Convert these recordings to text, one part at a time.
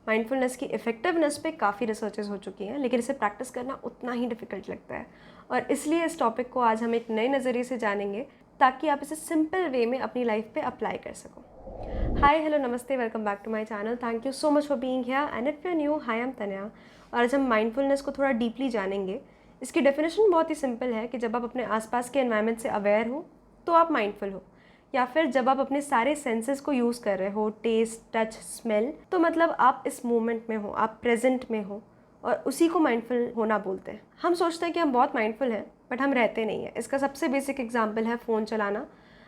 Mindfulness की effectiveness पे काफ़ी रिसर्चेस हो चुकी हैं, लेकिन इसे प्रैक्टिस करना उतना ही डिफ़िकल्ट लगता है। और इसलिए इस टॉपिक को आज हम एक नए नज़रिए से जानेंगे, ताकि आप इसे सिंपल वे में अपनी लाइफ पे अप्लाई कर सको। Hi, hello, namaste, welcome back to my channel. Thank you so much for being here and if you are new, hi, I am Tanya. और आज हम माइंडफुलनेस को थोड़ा डीपली जानेंगे। इसकी डेफिनेशन बहुत ही सिंपल है कि जब आप अपने आसपास के एनवायरनमेंट से अवेयर हो तो आप माइंडफुल हो, या फिर जब आप अपने सारे सेंसेस को यूज़ कर रहे हो, टेस्ट, टच, स्मेल, तो मतलब आप इस मोमेंट में हो, आप प्रेजेंट में हो, और उसी को माइंडफुल होना बोलते हैं। हम सोचते हैं कि हम बहुत माइंडफुल हैं, बट हम रहते नहीं हैं। इसका सबसे बेसिक एग्जांपल है फ़ोन चलाना।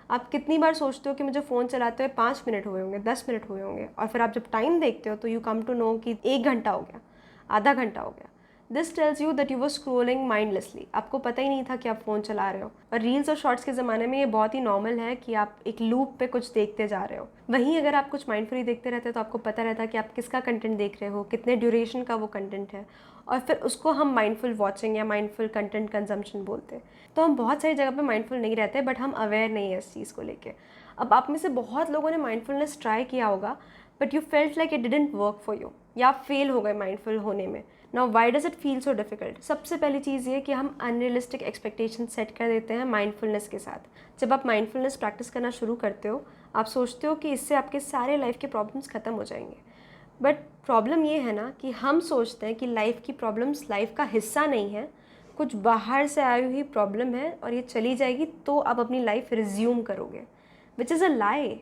आप कितनी बार सोचते हो कि मुझे फ़ोन चलाते हुए 5 मिनट हुए होंगे, 10 मिनट हुए होंगे, और फिर आप जब टाइम देखते हो तो यू कम टू नो कि 1 घंटा हो गया, आधा घंटा हो गया। This tells you that you were scrolling mindlessly. आपको पता ही नहीं था कि आप फ़ोन चला रहे हो। और रील्स और शॉर्ट्स के ज़माने में ये बहुत ही नॉर्मल है कि आप एक लूप पे कुछ देखते जा रहे हो। वहीं अगर आप कुछ माइंडफुली देखते रहते हो तो आपको पता रहता है कि आप किसका कंटेंट देख रहे हो, कितने ड्यूरेशन का वो कंटेंट है, और फिर उसको हम माइंडफुल वॉचिंग या माइंडफुल कंटेंट कंजम्पशन बोलते हैं। तो हम बहुत सारी जगह पे माइंडफुल नहीं रहते, बट हम अवेयर नहीं है इस चीज़ को लेके। अब आप में से बहुत लोगों ने माइंडफुलनेस ट्राई किया होगा, but you felt like it didn't work for you, या आप फेल हो गए माइंडफुल होने में। Now why does it feel so difficult? सबसे पहली चीज़ ये कि हम अनरियलिस्टिक एक्सपेक्टेशन सेट कर देते हैं माइंडफुलनेस के साथ। जब आप माइंडफुलनेस प्रैक्टिस करना शुरू करते हो, आप सोचते हो कि इससे आपके सारे लाइफ के प्रॉब्लम्स ख़त्म हो जाएंगे। बट प्रॉब्लम ये है ना कि हम सोचते हैं कि लाइफ की प्रॉब्लम्स लाइफ का हिस्सा नहीं है, कुछ बाहर से आई हुई प्रॉब्लम है और ये चली जाएगी तो आप अपनी लाइफ रिज्यूम करोगे, which is a lie.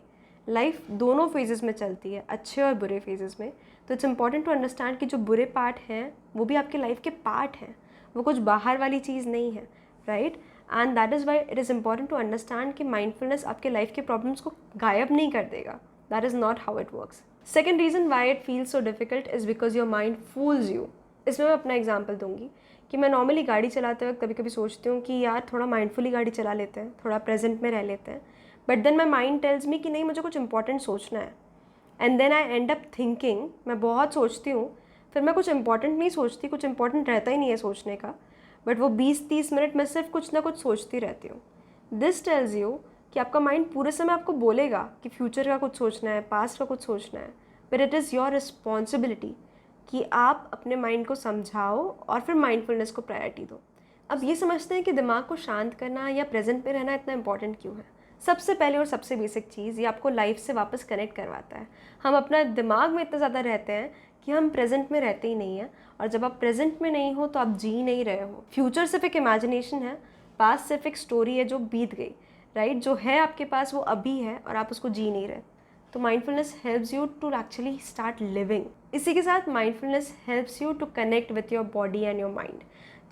Life दोनों फेजेस में चलती है, अच्छे और बुरे फेजेस में। तो इट्स इंपॉर्टेंट टू अंडरस्टैंड कि जो बुरे पार्ट हैं वो भी आपके लाइफ के पार्ट हैं, वो कुछ बाहर वाली चीज़ नहीं है, right? And that is why it is important to understand कि माइंडफुलनेस आपके लाइफ के प्रॉब्लम्स को गायब नहीं कर देगा। That is not how it works. Second reason why it feels so difficult is because your mind fools you. इसमें मैं अपना एग्जाम्पल दूंगी कि मैं नॉर्मली गाड़ी चलाते वक्त कभी कभी सोचती हूँ कि यार थोड़ा माइंडफुली गाड़ी चला लेते हैं, थोड़ा प्रेजेंट में रह लेते हैं। But then my mind tells me कि नहीं, मुझे कुछ इंपॉर्टेंट सोचना है। And then I end up thinking, मैं बहुत सोचती हूँ, फिर मैं कुछ इंपॉर्टेंट नहीं सोचती, कुछ इंपॉर्टेंट रहता ही नहीं है सोचने का, बट वो 20-30 मिनट में सिर्फ कुछ ना कुछ सोचती रहती हूँ। दिस टेल्स यू कि आपका माइंड पूरे समय आपको बोलेगा कि फ्यूचर का कुछ सोचना है, पास्ट का कुछ सोचना है, but it is your responsibility कि आप अपने माइंड को समझाओ और फिर माइंडफुलनेस को प्रायोरिटी दो। अब ये समझते हैं कि दिमाग को शांत करना या प्रेजेंट में रहना इतना इंपॉर्टेंट क्यों है। सबसे पहले और सबसे बेसिक चीज़, ये आपको लाइफ से वापस कनेक्ट करवाता है। हम अपना दिमाग में इतना ज़्यादा रहते हैं कि हम प्रेजेंट में रहते ही नहीं हैं, और जब आप प्रेजेंट में नहीं हो तो आप जी नहीं रहे हो। फ्यूचर सिर्फ एक इमेजिनेशन है, पास्ट सिर्फ एक स्टोरी है जो बीत गई, राइट? जो है आपके पास वो अभी है और आप उसको जी नहीं रहे। तो mindfulness helps you to actually start living. इसी के साथ mindfulness helps you to connect with your body and your mind.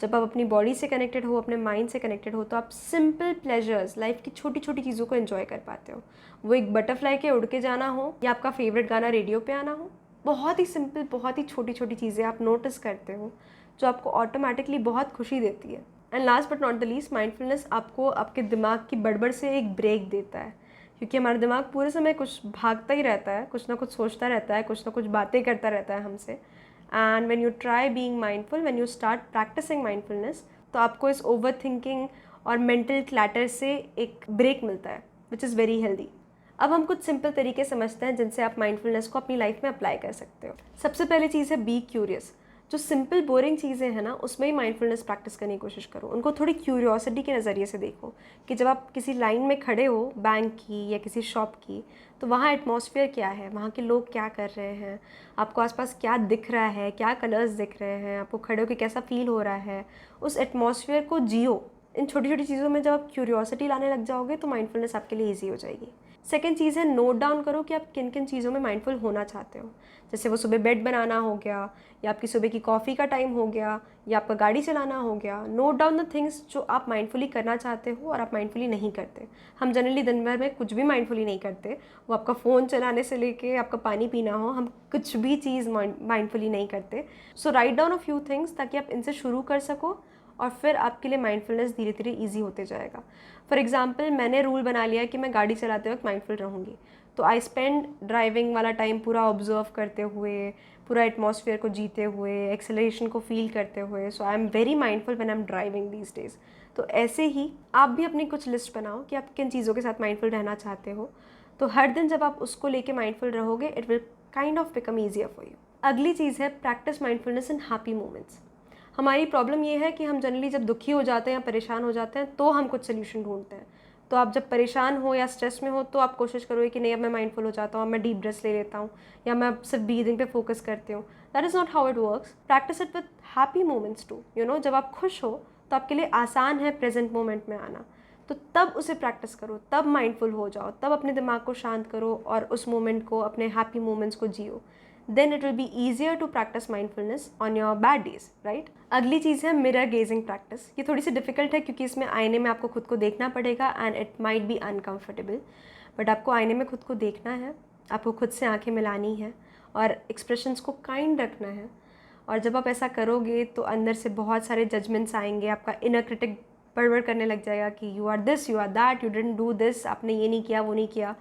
जब आप अपनी बॉडी से कनेक्टेड हो, अपने माइंड से कनेक्टेड हो, तो आप सिंपल प्लेजर्स, लाइफ की छोटी छोटी चीज़ों को एंजॉय कर पाते हो। वो एक बटरफ्लाई के उड़ के जाना हो या आपका फेवरेट गाना रेडियो पे आना हो, बहुत ही सिंपल, बहुत ही छोटी छोटी चीज़ें आप नोटिस करते हो जो आपको ऑटोमेटिकली बहुत खुशी देती है। And last but not the least, mindfulness आपको आपके दिमाग की बड़बड़ से एक ब्रेक देता है, क्योंकि हमारा दिमाग पूरे समय कुछ भागता ही रहता है, कुछ ना कुछ सोचता रहता है, कुछ ना कुछ बातें करता रहता है हमसे। And when you try being mindful, when you start practising mindfulness, तो आपको इस ओवर थिंकिंग और मेंटल क्लैटर से एक ब्रेक मिलता है, विच इज़ वेरी हेल्दी। अब हम कुछ सिंपल तरीके समझते हैं जिनसे आप माइंडफुलनेस को अपनी लाइफ में अप्लाई कर सकते हो। सबसे पहली चीज़ है बी क्यूरियस। जो सिंपल बोरिंग चीज़ें हैं ना, उसमें ही माइंडफुलनेस प्रैक्टिस करने की कोशिश करो। उनको थोड़ी क्यूरियोसिटी के नज़रिए से देखो कि जब आप किसी लाइन में खड़े हो, बैंक की या किसी शॉप की, तो वहाँ एटमॉस्फेयर क्या है, वहाँ के लोग क्या कर रहे हैं, आपको आसपास क्या दिख रहा है, क्या कलर्स दिख रहे हैं, आपको खड़े होकर कैसा फील हो रहा है, उस एटमॉस्फेयर को जियो। इन छोटी छोटी चीज़ों में जब आप क्यूरियोसिटी लाने लग जाओगे तो माइंडफुलनेस आपके लिए ईजी हो जाएगी। सेकेंड चीज़ है नोट डाउन करो कि आप किन किन चीज़ों में माइंडफुल होना चाहते हो। जैसे वो सुबह बेड बनाना हो गया, या आपकी सुबह की कॉफ़ी का टाइम हो गया, या आपका गाड़ी चलाना हो गया। नोट डाउन द थिंग्स जो आप माइंडफुली करना चाहते हो और आप माइंडफुली नहीं करते। हम जनरली दिन भर में कुछ भी माइंडफुली नहीं करते। वो आपका फ़ोन चलाने से लेके आपका पानी पीना हो, हम कुछ भी चीज़ माइंडफुली नहीं करते। So write down a few things ताकि आप इनसे शुरू कर सको, और फिर आपके लिए माइंडफुलनेस धीरे धीरे ईजी होते जाएगा। फॉर एग्जाम्पल, मैंने रूल बना लिया कि मैं गाड़ी चलाते वक्त माइंडफुल रहूँगी, तो आई स्पेंड ड्राइविंग वाला टाइम पूरा ऑब्जर्व करते हुए, पूरा एटमॉस्फेयर को जीते हुए, एक्सेलरेशन को फील करते हुए। So I am very mindful when I am driving these days. तो ऐसे ही आप भी अपनी कुछ लिस्ट बनाओ कि आप किन चीज़ों के साथ माइंडफुल रहना चाहते हो। तो हर दिन जब आप उसको लेके माइंडफुल रहोगे, it will kind of become easier for you. अगली चीज़ है प्रैक्टिस माइंडफुलनेस इन हैप्पी मोमेंट्स। हमारी प्रॉब्लम ये है कि हम जनरली जब दुखी हो जाते हैं या परेशान हो जाते हैं तो हम कुछ सोल्यूशन ढूंढते हैं। तो आप जब परेशान हो या स्ट्रेस में हो तो आप कोशिश करोगे कि नहीं अब मैं माइंडफुल हो जाता हूँ, अब मैं डीप ब्रेथ ले लेता हूँ, या मैं सिर्फ ब्रीदिंग पे फोकस करती हूँ। That is not how it works. Practise it with happy moments too. जब आप खुश हो तो आपके लिए आसान है प्रेजेंट मोमेंट में आना, तो तब उसे प्रैक्टिस करो, तब माइंडफुल हो जाओ, तब अपने दिमाग को शांत करो और उस मोमेंट को, अपने हैप्पी मोमेंट्स को जियो। Then it will be easier to practise mindfulness on your bad days, right. अगली चीज़ है मिरर गेजिंग प्रैक्टिस। ये थोड़ी सी डिफिकल्ट है क्योंकि इसमें आईने में आपको खुद को देखना पड़ेगा and it might be uncomfortable, but आपको आईने में खुद को देखना है, आपको खुद से आंखें मिलानी है और एक्सप्रेशंस को काइंड रखना है। और जब आप ऐसा करोगे तो अंदर से बहुत सारे जजमेंट्स आएंगे, आपका इनर क्रिटिक बड़बड़ करने लग जाएगा कि you are this, you are that, you didn't do this, आपने ये नहीं किया, वो नहीं किया,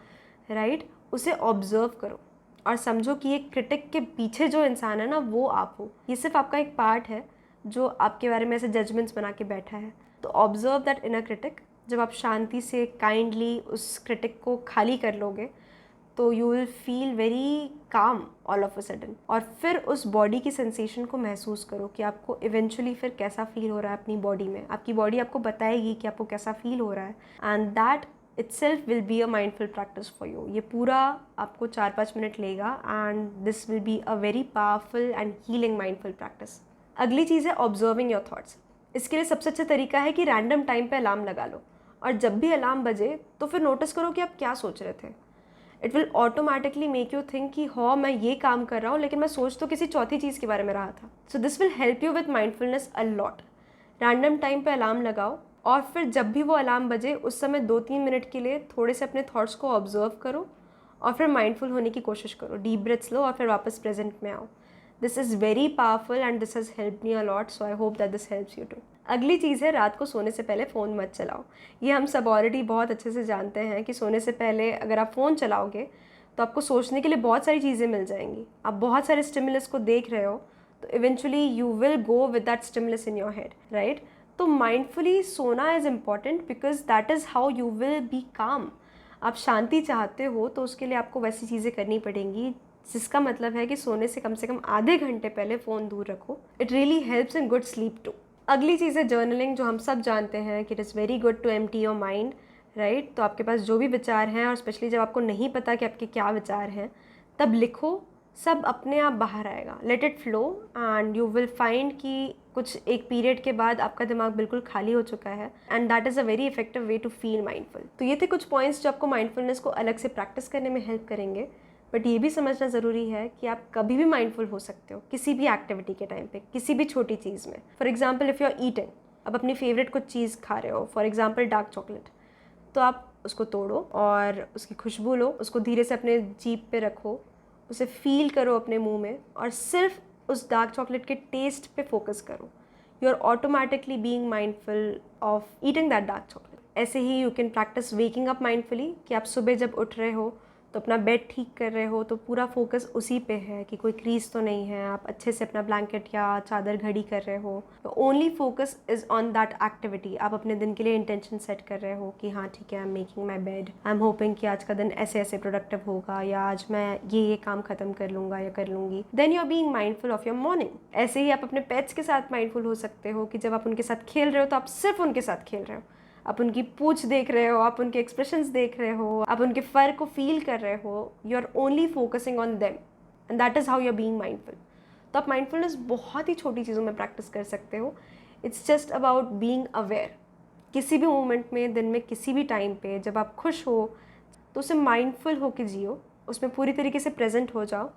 राइट। उसे ऑब्जर्व करो और समझो कि ये क्रिटिक के पीछे जो इंसान है ना, वो आप हो। ये सिर्फ आपका एक पार्ट है जो आपके बारे में ऐसे जजमेंट्स बना के बैठा है। तो ऑब्जर्व दैट इनर क्रिटिक। जब आप शांति से काइंडली उस क्रिटिक को खाली कर लोगे तो you will feel very calm all of a sudden. और फिर उस बॉडी की सेंसेशन को महसूस करो कि आपको इवेंचुअली फिर कैसा फील हो रहा है अपनी बॉडी में। आपकी बॉडी आपको बताएगी कि आपको कैसा फील हो रहा है, and that itself will be a mindful practice for you. ये पूरा आपको 4-5 मिनट लेगा and this will be a very powerful and healing mindful practice. अगली चीज़ है observing your thoughts. इसके लिए सबसे अच्छा तरीका है कि रैंडम टाइम पे अलार्म लगा लो और जब भी अलार्म बजे तो फिर नोटिस करो कि आप क्या सोच रहे थे। It will automatically make you think कि हाँ मैं ये काम कर रहा हूँ लेकिन मैं सोच तो किसी चौथी चीज़ के बारे में रहा था। So this will help you with mindfulness a lot. Random time पे अलार्म लगाओ और फिर जब भी वो अलार्म बजे उस समय 2-3 मिनट के लिए थोड़े से अपने थॉट्स को ऑब्जर्व करो और फिर माइंडफुल होने की कोशिश करो। डीप ब्रेथ्स लो और फिर वापस प्रेजेंट में आओ। This is very powerful and this has help me a lot, so I hope that this helps you too. अगली चीज़ है रात को सोने से पहले फ़ोन मत चलाओ। ये हम सब ऑलरेडी बहुत अच्छे से जानते हैं कि सोने से पहले अगर आप फ़ोन चलाओगे तो आपको सोचने के लिए बहुत सारी चीज़ें मिल जाएंगी। आप बहुत सारे स्टिमुलस को देख रहे हो तो eventually you will go with that stimulus in your head, right. तो माइंडफुली सोना is important because that is how you will be काम। आप शांति चाहते हो तो उसके लिए आपको वैसी चीज़ें करनी पड़ेंगी, जिसका मतलब है कि सोने से कम आधे घंटे पहले फ़ोन दूर रखो। It really helps in good sleep too. अगली चीज़ है जर्नलिंग, जो हम सब जानते हैं कि it is very good to empty your mind, right. तो आपके पास जो भी विचार हैं और स्पेशली जब आपको नहीं पता कि आपके क्या विचार हैं तब लिखो, सब अपने आप बाहर आएगा। Let it flow and you will find कि कुछ एक पीरियड के बाद आपका दिमाग बिल्कुल खाली हो चुका है and that is a very effective way to feel mindful. तो ये थे कुछ पॉइंट्स जो आपको माइंडफुलनेस को अलग से प्रैक्टिस करने में हेल्प करेंगे, बट ये भी समझना ज़रूरी है कि आप कभी भी माइंडफुल हो सकते हो किसी भी एक्टिविटी के टाइम पे, किसी भी छोटी चीज़ में। For example if you are eating, अब अपनी फेवरेट कुछ चीज़ खा रहे हो, फॉर एग्जाम्पल डार्क चॉकलेट, तो आप उसको तोड़ो और उसकी खुशबू लो, उसको धीरे से अपने जीभ पे रखो, उसे फील करो अपने मुंह में और सिर्फ उस डार्क चॉकलेट के टेस्ट पे फोकस करो। You are automatically being mindful of eating that dark chocolate. ऐसे ही you can practise waking up mindfully, कि आप सुबह जब उठ रहे हो तो अपना बेड ठीक कर रहे हो तो पूरा फोकस उसी पे है कि कोई क्रीज तो नहीं है, आप अच्छे से अपना ब्लैंकेट या चादर घड़ी कर रहे हो। Only focus is on that activity. आप अपने दिन के लिए इंटेंशन सेट कर रहे हो कि हाँ ठीक है, I am making my bed, I am hoping कि आज का दिन ऐसे ऐसे प्रोडक्टिव होगा या आज मैं ये काम ख़त्म कर लूँगा या कर लूँगी। Then you are being mindful of your morning. ऐसे ही आप अपने पेट्स के साथ माइंडफुल हो सकते हो कि जब आप उनके साथ खेल रहे हो तो आप सिर्फ उनके साथ खेल रहे हो, आप उनकी पूंछ देख रहे हो, आप उनके एक्सप्रेशंस देख रहे हो, आप उनके फर को फील कर रहे हो। You are only focusing on them and that is how you are being mindful. तो आप माइंडफुलनेस बहुत ही छोटी चीज़ों में प्रैक्टिस कर सकते हो। It's just about being aware. किसी भी मोमेंट में, दिन में किसी भी टाइम पे जब आप खुश हो तो उसे माइंडफुल होकर जियो, उसमें पूरी तरीके से प्रेजेंट हो जाओ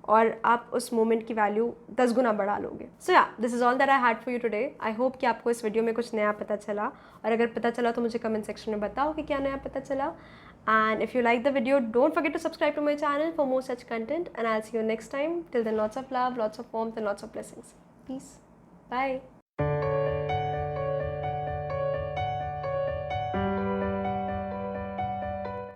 और आप उस मोमेंट की वैल्यू 10 गुना बढ़ा लोगे। सो या, this is all that I had for you today. I hope कि आपको इस वीडियो में कुछ नया पता चला, और अगर पता चला तो मुझे कमेंट सेक्शन में बताओ कि क्या नया पता चला। And if you like the video, don't forget to subscribe to my channel for more such content, and I will see you next time. Till then, lots of love, lots of warmth and lots of blessings. Peace. Bye.